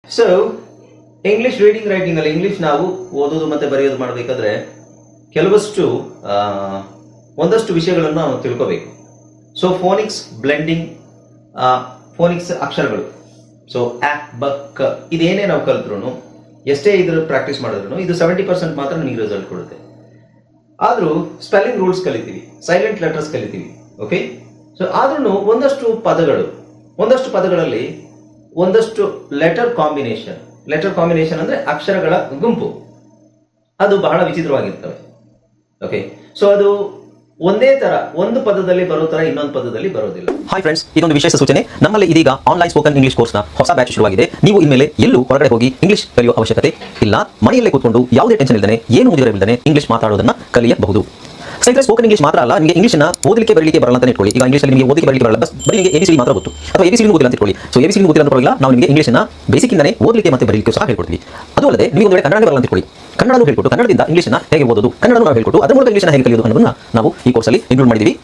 So English reading writing ಅಲ್ಲಿ English ನಾವು ಓದೋದು ಮತ್ತೆ ಬರೆಯೋದು ಮಾಡಬೇಕಾದ್ರೆ ಕೆಲವಷ್ಟು ಒಂದಷ್ಟು ವಿಷಯಗಳನ್ನು ನಾವು ತಿಳ್ಕೋಬೇಕು. ಸೊ ಫೋನಿಕ್ಸ್ ಬ್ಲೆಂಡಿಂಗ್, ಫೋನಿಕ್ಸ್ ಅಕ್ಷರಗಳು. ಸೊ ಆ ಬ ಕ ಇದೇನೇ ನಾವು ಕಲ್ತ್ರು, ಎಷ್ಟೇ ಇದ್ರ ಪ್ರಾಕ್ಟೀಸ್ ಮಾಡಿದ್ರು ಇದು 70% ಮಾತ್ರ ನಿಮಗೆ ರಿಸಲ್ಟ್ ಕೊಡುತ್ತೆ. ಆದ್ರೂ ಸ್ಪೆಲ್ಲಿಂಗ್ ರೂಲ್ಸ್ ಕಲಿತೀವಿ, ಸೈಲೆಂಟ್ ಲೆಟರ್ಸ್ ಕಲಿತೀವಿ. ಓಕೆ, ಸೊ ಆದ್ರೂ ಒಂದಷ್ಟು ಪದಗಳಲ್ಲಿ ಒಂದಷ್ಟು ಲೆಟರ್ ಕಾಂಬಿನೇಷನ್ ಅಂದ್ರೆ ಅಕ್ಷರಗಳ ಗುಂಪು, ಅದು ಬಹಳ ವಿಚಿತ್ರವಾಗಿರ್ತವೆ. ಓಕೆ, ಸೊ ಅದು ಒಂದೇ ತರ ಒಂದು ಪದದಲ್ಲಿ ಬರೋ ತರ ಇನ್ನೊಂದು ಪದದಲ್ಲಿ ಬರೋದಿಲ್ಲ. ಹಾಯ್ ಫ್ರೆಂಡ್ಸ್, ಇದೊಂದು ವಿಶೇಷ ಸೂಚನೆ. ನಮ್ಮಲ್ಲಿ ಇದೀಗ ಆನ್ಲೈನ್ ಸ್ಪೋಕನ್ ಇಂಗ್ಲಿಷ್ ಕೋರ್ಸ್ನ ಹೊಸ ಬ್ಯಾಚ್ ಶುರುವಾಗಿದೆ. ನೀವು ಇನ್ಮೇಲೆ ಎಲ್ಲೂ ಹೊರಗಡೆ ಹೋಗಿ ಇಂಗ್ಲಿಷ್ ಕಲಿಯುವ ಅವಶ್ಯಕತೆ ಇಲ್ಲ. ಮನೆಯಲ್ಲೇ ಕೂತ್ಕೊಂಡು ಯಾವುದೇ ಟೆನ್ಷನ್ ಇಲ್ಲದೆ, ಏನು ಮುಗಿದಿರಬಿಲ್ಲದೆ ಇಂಗ್ಲಿಷ್ ಮಾತಾಡೋದನ್ನ ಕಲಿಯಬಹುದು. ಸ್ನೇಹಿತರೆ, ಸ್ಪೋಕನ್ ಇಂಗ್ಲಿಷ್ ಮಾತ್ರ ಅಲ್ಲ, ನಿಮಗೆ ಇಂಗ್ಲಿಷ್ನ ಓದಲಿಕ್ಕೆ ಬರಲಿಕ್ಕೆ ಬರಲ್ಲ ಅಂತ ಇಟ್ಕೊಳ್ಳಿ. ಈಗ ಇಂಗ್ಲಿಷಲ್ಲಿ ನಿಮಗೆ ಓದಲಿಕ್ಕೆ ಬರಲಿಕ್ಕೆ ಬರಲ್ಲ, ಬರೀ ನಿಮಗೆ ABCD ಮಾತ್ರ ಗೊತ್ತು, ಅಥವಾ ABCD ಗೊತ್ತಿಲ್ಲ ಅಂತ ಇಟ್ಕೊಳ್ಳಿ. ಸೊ ABCD ಗೊತ್ತಿಲ್ಲ ಅಂತ ಪರವಾಗಿಲ್ಲ, ನಾವು ನಿಮಗೆ ಇಂಗ್ಲಿಷ್ನ ಬೇಸಿಕ್ ಇಂದನೇ ಓದಲಿಕ್ಕೆ ಮತ್ತೆ ಬರಲಿಕ್ಕೆ ಸಹ ಹೇಳ್ಕೊಡ್ತೀವಿ. ಅದು ಅಲ್ಲದೆ ನೀವು ಒಂದು ವೇಳೆ ಕನ್ನಡ ಬರಲ್ಲ ಅಂತ ಇಟ್ಕೊಳ್ಳಿ, ಕನ್ನಡನೂ ಹೇಳ್ಕೊಟ್ಟು ಕನ್ನಡದಿಂದ ಇಂಗ್ಲಿಷ್ನ ಹೇಗೆ ಓದೋದು, ಕನ್ನಡನೂ ನಾವು ಹೇಳ್ಕೊಟ್ಟು ಅದರ ಮೂಲಕ ಇಂಗ್ಲಿಷ್ನ ಹೇಗೆ ಕಲಿಯೋದು ಅನ್ನೋದನ್ನ ನಾವು ಈ ಕೋರ್ಸಲ್ಲಿ ಇನ್ಕ್ಲೂಡ್ ಮಾಡಿದ್ದೀವಿ.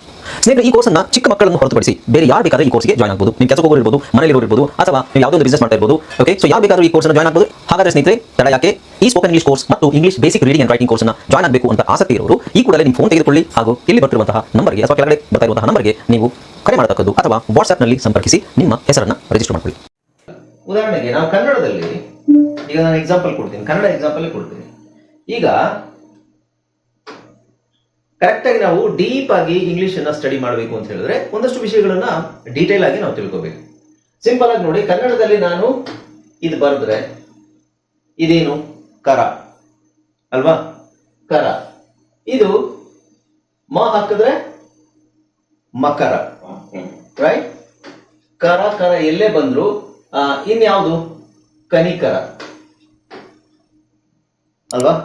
ಸ್ನೇಹಿತರೆ, ಈ ಕೋರ್ಸನ್ನು ಚಿಕ್ಕ ಮಕ್ಕಳನ್ನು ಹೊರತುಪಡಿಸಿ ಬೇರೆ ಯಾರು ಬೇಕಾದ್ರೆ ಈ ಕೋರ್ಸ್ಗೆ ಜಾಯ್ನ್ ಆಗಬಹುದು. ನೀವು ಕೆಲಸ ಹೋಗೋರು ಇರ್ಬೋದು, ಮನೆಯಲ್ಲಿ ಇರ್ಬೋದು, ಅಥವಾ ನೀವು ಯಾವುದೋ ಒಂದು ಬಿಸ್ನೆಸ್ ಮಾಡ್ತಾ ಇರ್ಬೋದು. ಓಕೆ, ಸೊ ಯಾರು ಬೇಕಾದ್ರೂ ಈ ಕೋರ್ಸ್ನ ಜಾಯ್ನ್ ಆಗಬಹುದು. ಹಾಗಾದ್ರೆ ಸ್ನೇಹಿತರೆ, ತಡ ಯಾಕೆ? ಈ ಸ್ಪೋಕನ್ ಇಂಗ್ಲಿಷ್ ಕೋರ್ಸ್ ಮತ್ತು English basic reading and writing ಕೋರ್ಸ್ನ ಜಾಯ್ನ್ ಆಗಬೇಕು ಅಂತ ಆಸಕ್ತಿ ಇರೋರು ಈ ಕೂಡಲೇ ನಿಮ್ಮ ಫೋನ್ ತೆಗೆದುಕೊಳ್ಳಿ, ಹಾಗೂ ಇಲ್ಲಿ ಬರ್ತಿರುವಂತಹ ನಂಬರ್ಗೆ ಅಥವಾ ಕೆಳಗಡೆ ಬರ್ತಾ ಇರುವಂತಹ ನಂಬರ್ಗೆ ನೀವು ಕರೆ ಮಾಡತಕ್ಕದ್ದು, ಅಥವಾ ವಾಟ್ಸ್ಆಪ್ನಲ್ಲಿ ಸಂಪರ್ಕಿಸಿ ನಿಮ್ಮ ಹೆಸರನ್ನು ರಿಜಿಸ್ಟರ್ ಮಾಡಿಕೊಳ್ಳಿ. ಉದಾಹರಣೆಗೆ ನಾವು ಕನ್ನಡದಲ್ಲಿ ಈಗ ನಾನು ಎಕ್ಸಾಂಪಲ್ ಕೊಡ್ತೀನಿ, ಕನ್ನಡ ಎಕ್ಸಾಂಪಲ್ ಕೊಡ್ತೀನಿ. ಈಗ ಕರೆಕ್ಟ್ ಆಗಿ ನಾವು ಡೀಪ್ ಆಗಿ ಇಂಗ್ಲಿಷ್ ಅನ್ನ ಸ್ಟಡಿ ಮಾಡಬೇಕು ಅಂತ ಹೇಳಿದ್ರೆ ಒಂದಷ್ಟು ವಿಷಯಗಳನ್ನ ಡೀಟೇಲ್ ಆಗಿ ನಾವು ತಿಳ್ಕೋಬೇಕು. ಸಿಂಪಲ್ ಆಗಿ ನೋಡಿ, ಕನ್ನಡದಲ್ಲಿ ನಾನು ಇದು ಬರೆದ್ರೆ ಇದೇನು ಕರ ಅಲ್ವಾ, ಕರ. ಇದು ಮ ಹಾಕಿದ್ರೆ ಮಕರ, ರೈಟ್? ಕರ ಕರ ಎಲ್ಲೇ ಬಂದ್ರು ಇನ್ಯಾವುದು ಕನಿಕರ ಅಲ್ವಾ,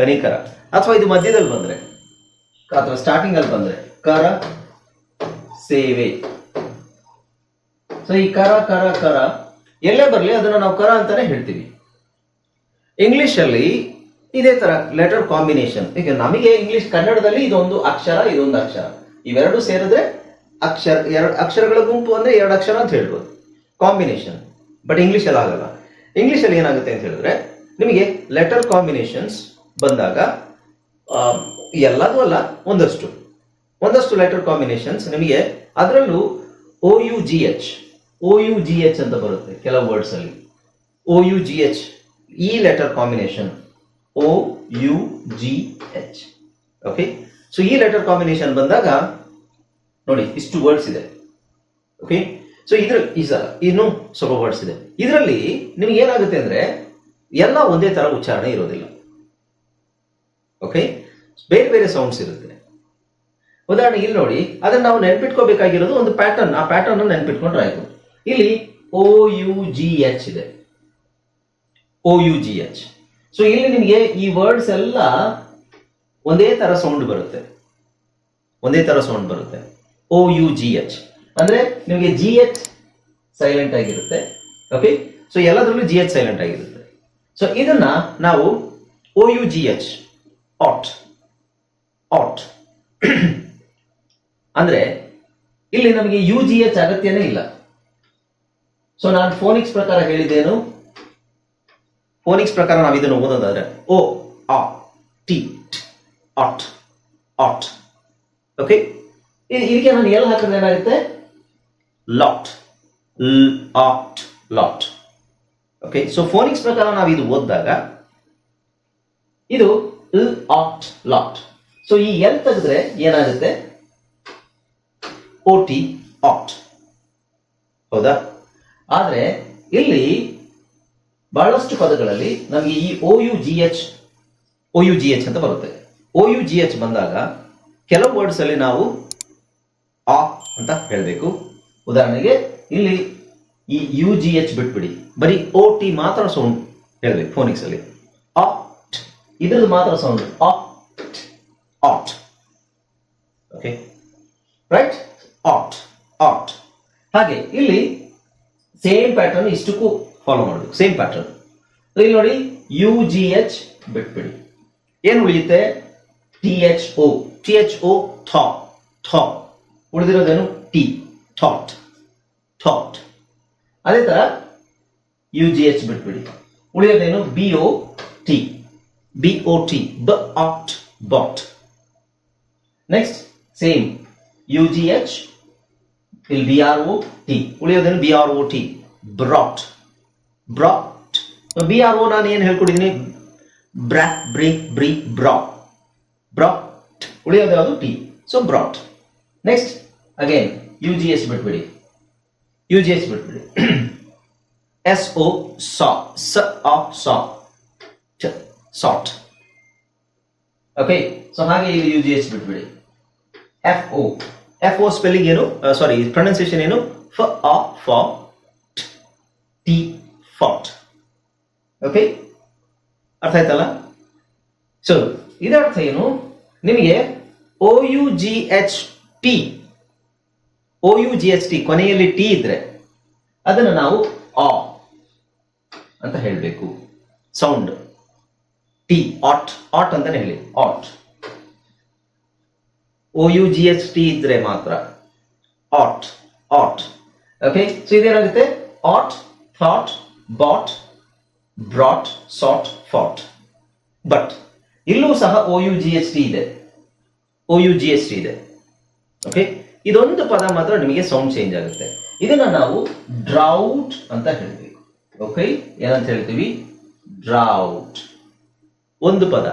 ಕನಿಕರ. ಅಥವಾ ಇದು ಮಧ್ಯದಲ್ಲಿ ಬಂದ್ರೆ ಅಥವಾ ಸ್ಟಾರ್ಟಿಂಗ್ ಅಲ್ಲಿ ಬಂದ್ರೆ ಕರ ಸೇವೆ. ಸೊ ಈ ಕರ ಕರ ಕರ ಎಲ್ಲೇ ಬರ್ಲಿ ಅದನ್ನ ನಾವು ಕರ ಅಂತಾನೆ ಹೇಳ್ತೀವಿ. ಇಂಗ್ಲಿಷ್ ಅಲ್ಲಿ ಇದೇ ತರ ಲೆಟರ್ ಕಾಂಬಿನೇಷನ್. ಈಗ ನಮಗೆ ಇಂಗ್ಲಿಷ್ ಕನ್ನಡದಲ್ಲಿ ಇದೊಂದು ಅಕ್ಷರ, ಇದೊಂದು ಅಕ್ಷರ, ಇವೆರಡು ಸೇರಿದ್ರೆ ಎರಡು ಅಕ್ಷರಗಳ ಗುಂಪು ಅಂದ್ರೆ ಎರಡು ಅಕ್ಷರ ಅಂತ ಹೇಳ್ಬೋದು, ಕಾಂಬಿನೇಷನ್. ಬಟ್ ಇಂಗ್ಲಿಷ್ ಅಲ್ಲಿ ಆಗಲ್ಲ. ಇಂಗ್ಲಿಷ್ ಅಲ್ಲಿ ಏನಾಗುತ್ತೆ ಅಂತ ಹೇಳಿದ್ರೆ ನಿಮಗೆ ಲೆಟರ್ ಕಾಂಬಿನೇಷನ್ಸ್ ಬಂದಾಗ ಎಲ್ಲದೂ ಅಲ್ಲ, ಒಂದಷ್ಟು ಲೆಟರ್ ಕಾಂಬಿನೇಷನ್ಸ್ ನಿಮಗೆ, ಅದರಲ್ಲೂ OUGH ಅಂತ ಬರುತ್ತೆ ಕೆಲವು ವರ್ಡ್ಸ್ ಅಲ್ಲಿ. OUGH, ಈ letter combination OUGH. Okay, so ಈ ಲೆಟರ್ ಕಾಂಬಿನೇಷನ್ ಬಂದಾಗ ನೋಡಿ ಇಷ್ಟು ವರ್ಡ್ಸ್ ಇದೆ. ಓಕೆ, ಸೊ ಇದ್ರಲ್ಲಿ ಈ ಸಲ ಇನ್ನೂ ಸ್ವಲ್ಪ ವರ್ಡ್ಸ್ ಇದೆ. ಇದರಲ್ಲಿ ನಿಮ್ಗೆ ಏನಾಗುತ್ತೆ ಅಂದ್ರೆ ಎಲ್ಲ ಒಂದೇ ತರ ಉಚ್ಚಾರಣೆ ಇರೋದಿಲ್ಲ. ಓಕೆ, ಬೇರೆ ಬೇರೆ ಸೌಂಡ್ಸ್ ಇರುತ್ತೆ. ಉದಾಹರಣೆ ಇಲ್ಲಿ ನೋಡಿ, ಅದನ್ನ ನಾವು ನೆನ್ಪಿಟ್ಕೋಬೇಕಾಗಿರೋದು ಒಂದು ಪ್ಯಾಟರ್ನ್. ಆ ಪ್ಯಾಟರ್ನ್ ನೆನ್ಪಿಟ್ಕೊಂಡ್ರೆ ಆಯ್ತು. ಇಲ್ಲಿ OUGH ಇದೆ, OUGH. ಸೊ ಇಲ್ಲಿ ನಿಮಗೆ ಈ ವರ್ಡ್ಸ್ ಎಲ್ಲ ಒಂದೇ ತರ ಸೌಂಡ್ ಬರುತ್ತೆ. OUGH ಅಂದ್ರೆ ನಿಮಗೆ GH ಸೈಲೆಂಟ್ ಆಗಿರುತ್ತೆ. ಓಕೆ, ಸೊ ಎಲ್ಲದರಲ್ಲೂ GH ಸೈಲೆಂಟ್ ಆಗಿರುತ್ತೆ. ಸೊ ಇದನ್ನ ನಾವು OUGH ಆಟ್ ಅಂದ್ರೆ ಇಲ್ಲಿ ನಮಗೆ UGH ಅಗತ್ಯನೇ ಇಲ್ಲ. ಸೊ ನಾನು ಫೋನಿಕ್ಸ್ ಪ್ರಕಾರ ಹೇಳಿದ್ದೇನು, ಫೋನಿಕ್ಸ್ ಪ್ರಕಾರ ನಾವು ಇದನ್ನು ಓದೋದಾದ್ರೆ ಆಟ್. ಓಕೆ, ಇದಕ್ಕೆ ನಾನು ಎಲ್ಲಿ ಹಾಕಿದ್ರೆ ಏನಾಗುತ್ತೆ, ಲಾಟ್. ಓಕೆ, ಸೊ ಫೋನಿಕ್ಸ್ ಪ್ರಕಾರ ನಾವು ಇದು ಓದಿದಾಗ ಇದು ಲಾಟ್. ಸೊ ಈ ಎಲ್ ತೆಗೆದ್ರೆ ಏನಾಗುತ್ತೆ, OT ಆಟ್. ಹೌದಾ? ಆದ್ರೆ ಇಲ್ಲಿ ಬಹಳಷ್ಟು ಪದಗಳಲ್ಲಿ ನಮಗೆ ಈ OUGH ಅಂತ ಬರುತ್ತೆ. OUGH ಬಂದಾಗ ಕೆಲವು ವರ್ಡ್ಸ್ ಅಲ್ಲಿ ನಾವು ಅಂತ ಹೇಳಬೇಕು. ಉದಾಹರಣೆಗೆ ಇಲ್ಲಿ ಈ UGH ಬಿಟ್ಬಿಡಿ, ಬರೀ OT ಮಾತ್ರ ಸೌಂಡ್ ಹೇಳ್ಬೇಕು ಫೋನಿಕ್ಸ್ ಅಲ್ಲಿ. ಇದ್ರದ್ದು ಮಾತ್ರ sound ought. Okay, right? Ought. ಹಾಗೆ ಇಲ್ಲಿ ಸೇಮ್ ಪ್ಯಾಟರ್ನ್ ಇಷ್ಟಕ್ಕೂ ಫಾಲೋ ಮಾಡಬೇಕು, ಸೇಮ್ ಪ್ಯಾಟರ್ನ್. ಇಲ್ಲಿ ನೋಡಿ, UGH ಬಿಟ್ಬಿಡಿ, ಏನು ಉಳಿಯುತ್ತೆ, THO ಥಾ. ಉಳಿದಿರೋದೇನು T, ಥಾಟ್. ಅದೇ ತರ ಯು ಜಿ ಎಚ್ ಬಿಟ್ಬಿಡಿ. ಉಳಿಯೋದೇನು B O T, B O T, bought, bought. Next same U G H, ಇಲ್ಲಿ ಬಿ ಆರ್ ಒ ಟಿ, ಉಳಿಯೋದೇನು B R O T, brought, brought. B R O ನಾನು ಏನು ಹೇಳ್ಕೊಟ್ಟಿದ್ದೀನಿ, ಬ್ರಾಕ್, break, ಬ್ರೀ, ಬ್ರಾ, brought. ಉಳಿಯೋದು ಯಾವುದು T, so brought. Next again you G H ಬಿಟ್ಬಿಡಿ, you G H ಬಿಟ್ಬಿಡಿ. S O ಸಾ, ಸ ಆ ಸಾ, ಸಾಟ್. ಓಕೆ, ಸೊ ಹಾಗೆ ಇಲ್ಲಿ ಯು ಜಿ ಎಚ್ ಬಿಟ್ಬಿಡಿ. F O, F O spelling ಏನು, ಸಾರಿ ಪ್ರೊನೌನ್ಸಿಯೇಷನ್ ಏನು, ಫ ಆ ಫಾ ಟಿ, ಫಾಟ್. ಓಕೆ, ಅರ್ಥ ಆಯ್ತಲ್ಲ? ಸೊ ಇದರ ಅರ್ಥ ಏನು, ನಿಮಗೆ ಒ ಯು ಜಿ ಎಚ್ ಟಿ, ಒ ಯು ಜಿ ಎಚ್ ಟಿ ಕೊನೆಯಲ್ಲಿ ಟಿ ಇದ್ರೆ ಅದನ್ನು ನಾವು ಆ ಅಂತ ಹೇಳಬೇಕು. ಸೌಂಡ್ ಟಿ, ಆಟ್, ಆಟ್ ಅಂತಾನೆ ಹೇಳಿ, ought. O U G H T ಇದ್ರೆ ಮಾತ್ರ ಆಟ್, ಆಟ್. ಓಕೆ, ಸೊ ಇದೇನಾಗುತ್ತೆ, ought, thought, bought, brought, sought, fought. But ಇಲ್ಲೂ ಸಹ O U G H T ಇದೆ, O U G H T ಇದೆ. ಓಕೆ, ಇದೊಂದು ಪದ ಮಾತ್ರ ನಿಮಗೆ ಸೌಂಡ್ ಚೇಂಜ್ ಆಗುತ್ತೆ. ಇದನ್ನ ನಾವು ಡ್ರೌಟ್ ಅಂತ ಹೇಳ್ಬೇಕು. ಓಕೆ, ಏನಂತ ಹೇಳ್ತೀವಿ, ಡ್ರೌಟ್. ಒಂದು ಪದ,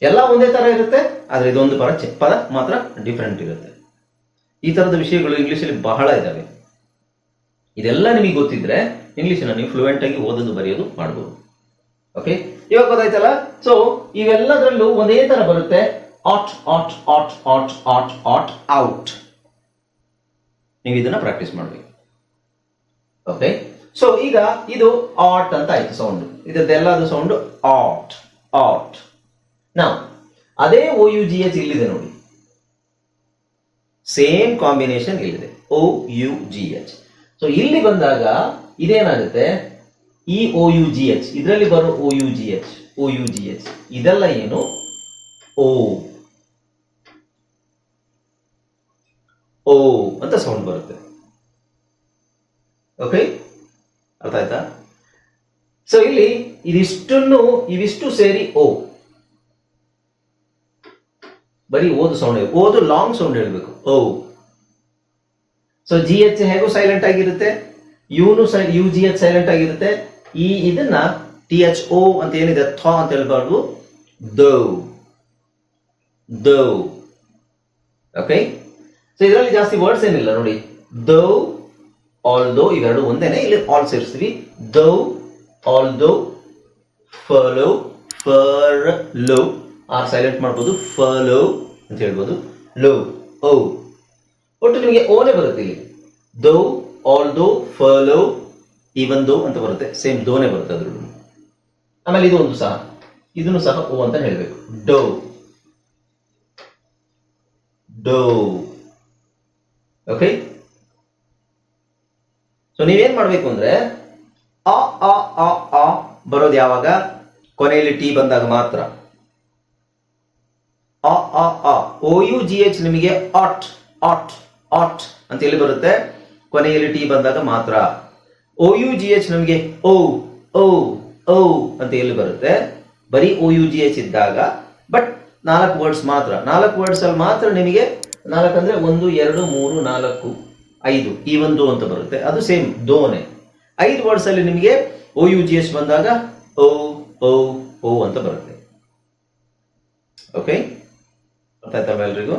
ಎಲ್ಲ ಒಂದೇ ತರ ಇರುತ್ತೆ, ಆದ್ರೆ ಇದೊಂದು ಪದ ಮಾತ್ರ ಡಿಫರೆಂಟ್ ಇರುತ್ತೆ. ಈ ತರದ ವಿಷಯಗಳು ಇಂಗ್ಲಿಷಲ್ಲಿ ಬಹಳ ಇದಾವೆ. ಇದೆಲ್ಲ ನಿಮಗೆ ಗೊತ್ತಿದ್ರೆ ಇಂಗ್ಲಿಷನ್ನ ನೀವು ಫ್ಲೂಯೆಂಟ್ ಆಗಿ ಓದೋದು ಬರೆಯೋದು ಮಾಡಬಹುದು. ಓಕೆ, ಇವಾಗ ಗೊತ್ತಾಯ್ತಲ್ಲ? ಸೊ ಇವೆಲ್ಲದರಲ್ಲೂ ಒಂದೇ ತರ ಬರುತ್ತೆ, ಆಟ್, ಆಟ್, ಆಟ್, ಆಟ್, ಆಟ್, ಆಟ್, ಔಟ್. ನೀವು ಇದನ್ನ ಪ್ರಾಕ್ಟೀಸ್ ಮಾಡಬೇಕು. ಓಕೆ, ಸೊ ಈಗ ಇದು ಆಟ್ ಅಂತ ಆಯ್ತು ಸೌಂಡ್, ಇದೆಲ್ಲದು ಸೌಂಡ್ ಆಟ್, ಆಟ್. ನಾವು ಅದೇ ಒ ಯು ಜಿ ಎಚ್ ಇಲ್ಲಿದೆ ನೋಡಿ, ಸೇಮ್ ಕಾಂಬಿನೇಷನ್ ಇಲ್ಲಿದೆ, ಒ ಯು ಜಿ ಎಚ್. ಸೊ ಇಲ್ಲಿ ಬಂದಾಗ ಇದೇನಾಗುತ್ತೆ, ಈ ಒ ಯು ಜಿ ಎಚ್, ಇದರಲ್ಲಿ ಬರೋ ಒ ಯು ಜಿ ಎಚ್, ಒ ಯು ಜಿ ಎಚ್ ಇದೆಲ್ಲ ಏನು, ಓ, ಓ ಅಂತ ಸೌಂಡ್ ಬರುತ್ತೆ. ಓಕೆ, ಅರ್ಥ ಆಯ್ತಾ? ಸೊ ಇಲ್ಲಿ ಇವಿಷ್ಟು ಸೇರಿ ಓ, ಬರೀ ಓದು ಸೌಂಡ್, ಓದು ಲಾಂಗ್ ಸೌಂಡ್ ಹೇಳ್ಬೇಕು, ಓ. ಸೊ ಜಿ ಎಚ್ ಹೇಗೂ ಸೈಲೆಂಟ್ ಆಗಿರುತ್ತೆ, ಯು ಜಿ ಎಚ್ ಸೈಲೆಂಟ್ ಆಗಿರುತ್ತೆ. ಈ ಇದನ್ನ ಟಿ ಎಚ್ ಓ ಅಂತ ಏನಿದೆ, ಥಾ ಅಂತ ಹೇಳ್ಬಾರ್ದು, ದೋ, ದೋ. ಓಕೆ, ಸೊ ಇದರಲ್ಲಿ ಜಾಸ್ತಿ ವರ್ಡ್ಸ್ ಏನಿಲ್ಲ ನೋಡಿ, ದೋ, ಆಲ್ ದೋ, ಇವೆರಡು ಒಂದೇನೆ, ಇಲ್ಲಿ ಆಲ್ ಸೇರಿಸ್ತೀವಿ. ದೋ, ಆಲ್ ದೋ, ಫಲೋ, ಫರ್ ಲೋ, ಆರ್ ಸೈಲೆಂಟ್ ಮಾಡ್ಬೋದು, ಫಲೋ ಅಂತ ಹೇಳ್ಬೋದು, ಲೋ, ಓ. ಒಟ್ಟು ನಿಮಗೆ ಓನೇ ಬರುತ್ತೆ ಇಲ್ಲಿ, ದೋ, ಆಲ್ ದೋ, ಫಲೋ, ಈವನ್ ದೋ ಅಂತ ಬರುತ್ತೆ, ಸೇಮ್ ದೋನೆ ಬರುತ್ತೆ ಅದ್ರಲ್ಲೂ. ಆಮೇಲೆ ಇದು ಒಂದು ಸಹ, ಇದನ್ನು ಸಹ ಓ ಅಂತ ಹೇಳ್ಬೇಕು, ಡೋ, ಡೋ. ಓಕೆ, ಸೊ ನೀವೇನ್ ಮಾಡ್ಬೇಕು ಅಂದ್ರೆ ಆ ಆ ಆ ಆ ಬರೋದು ಯಾವಾಗ, ಕೊನೆಯಲ್ಲಿ ಟಿ ಬಂದಾಗ ಮಾತ್ರ. ಆ ಆ ಆ, ಒ ಯು ಜಿ ಎಚ್ ನಿಮಗೆ ಆಟ್, ಆಟ್, ಆಟ್ ಅಂತ ಎಲ್ಲಿ ಬರುತ್ತೆ, ಕೊನೆಯಲ್ಲಿ ಟಿ ಬಂದಾಗ ಮಾತ್ರ. ಒ ಯು ಜಿ ಎಚ್ ನಮಗೆ ಓ, ಓ, ಓ ಅಂತ ಎಲ್ಲಿ ಬರುತ್ತೆ, ಬರೀ ಒ ಯು ಜಿ ಎಚ್ ಇದ್ದಾಗ. ಬಟ್ 4 ವರ್ಡ್ಸ್ ಮಾತ್ರ, 4 ವರ್ಡ್ಸ್ ಅಲ್ಲಿ ಮಾತ್ರ ನಿಮಗೆ, 4 ಅಂದ್ರೆ 1 2 3 4 5 ಈ ಒಂದು ಅಂತ ಬರುತ್ತೆ, ಅದು ಸೇಮ್ ದೋನೆ. 5 ವರ್ಡ್ಸ್ ಅಲ್ಲಿ ನಿಮಗೆ ಒ ಯು ಜಿ ಎಚ್ ಬಂದಾಗ ಓ, ಓ, ಓ ಅಂತ ಬರುತ್ತೆ. ಓಕೆ, ಅರ್ಥ ಆಯ್ತಾ ಎಲ್ರಿಗೂ?